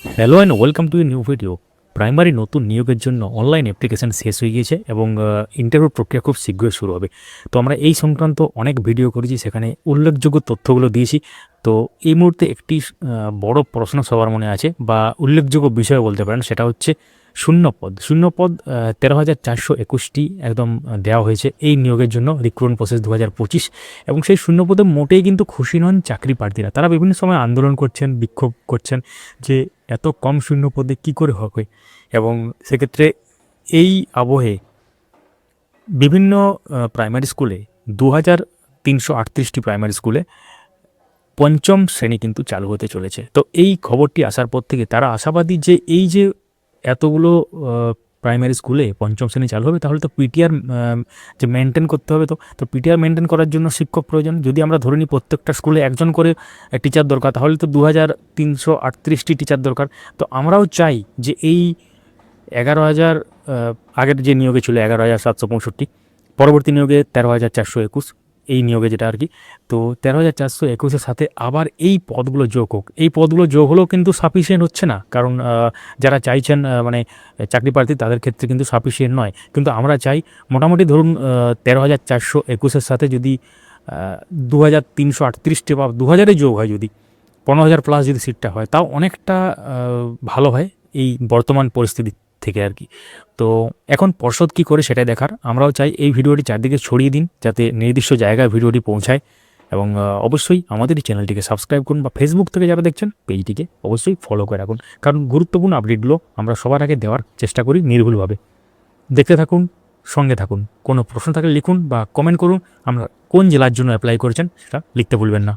Hello and welcome to a new video. Primary নতুন নিয়োগের জন্য অনলাইন অ্যাপ্লিকেশান শেষ হয়ে গিয়েছে এবং ইন্টারভিউ প্রক্রিয়া খুব শীঘ্রই শুরু হবে। তো আমরা এই সংক্রান্ত অনেক ভিডিও করেছি, সেখানে উল্লেখযোগ্য তথ্যগুলো দিয়েছি। তো এই মুহূর্তে একটি বড় প্রশ্ন সবার মনে আছে বা উল্লেখযোগ্য বিষয় বলতে পারেন, সেটা হচ্ছে শূন্যপদ 13,421টি একদম দেওয়া হয়েছে এই নিয়োগের জন্য, রিক্রুটমেন্ট প্রসেস 2025। এবং সেই শূন্যপদে মোটেই কিন্তু খুশি নন চাকরি প্রার্থীরা। তারা বিভিন্ন সময় আন্দোলন করছেন, বিক্ষোভ করছেন যে এত কম শূন্যপদে কী করে হবে। এবং সেক্ষেত্রে এই আবহে বিভিন্ন প্রাইমারি স্কুলে 2,338টি প্রাইমারি স্কুলে পঞ্চম শ্রেণী কিন্তু চালু হতে চলেছে। তো এই খবরটি আসার পর থেকে তারা আশাবাদী যে এই যে এতগুলো প্রাইমারি স্কুলে পঞ্চম শ্রেণী চালু হবে, তাহলে তো পিটিআর যে মেনটেন করতে হবে। তো পিটিআর মেনটেন করার জন্য শিক্ষক প্রয়োজন। যদি আমরা ধরে নিই প্রত্যেকটা স্কুলে একজন করে টিচার দরকার, তাহলে তো 2,338টি টিচার দরকার। তো আমরাও চাই যে এই 11,000 আগের যে নিয়োগে ছিল 11,765, পরবর্তী নিয়োগে 13,421, এই নিয়োগে যেটা আর কি। তো 13,421-এর সাথে আবার এই পদগুলো যোগ হোক। এই পদগুলো যোগ হলেও কিন্তু সাফিসিয়েন্ট হচ্ছে না, কারণ যারা চাইছেন মানে চাকরি প্রার্থী, তাদের ক্ষেত্রে কিন্তু সাফিসিয়েন্ট নয়। কিন্তু আমরা চাই মোটামুটি ধরুন 13,421-এর সাথে যদি 2,338টি বা 2,000-এ যোগ হয়, যদি 15,000 প্লাস যদি সিটটা হয়, তাও অনেকটা ভালো হয় এই বর্তমান পরিস্থিতি থেকে আর কি। তো এখন পর্ষদ কী করে সেটাই দেখার। আমরাও চাই এই ভিডিওটি চারদিকে ছড়িয়ে দিন, যাতে নির্দিষ্ট জায়গায় ভিডিওটি পৌঁছায়। এবং অবশ্যই আমাদের এই চ্যানেলটিকে সাবস্ক্রাইব করুন, বা ফেসবুক থেকে যারা দেখছেন পেজটিকে অবশ্যই ফলো করে রাখুন, কারণ গুরুত্বপূর্ণ আপডেটগুলো আমরা সবার আগে দেওয়ার চেষ্টা করি নির্ভুলভাবে। দেখতে থাকুন, সঙ্গে থাকুন। কোনো প্রশ্ন থাকলে লিখুন বা কমেন্ট করুন। আমরা কোন জেলার জন্য অ্যাপ্লাই করেছেন সেটা লিখতে ভুলবেন না।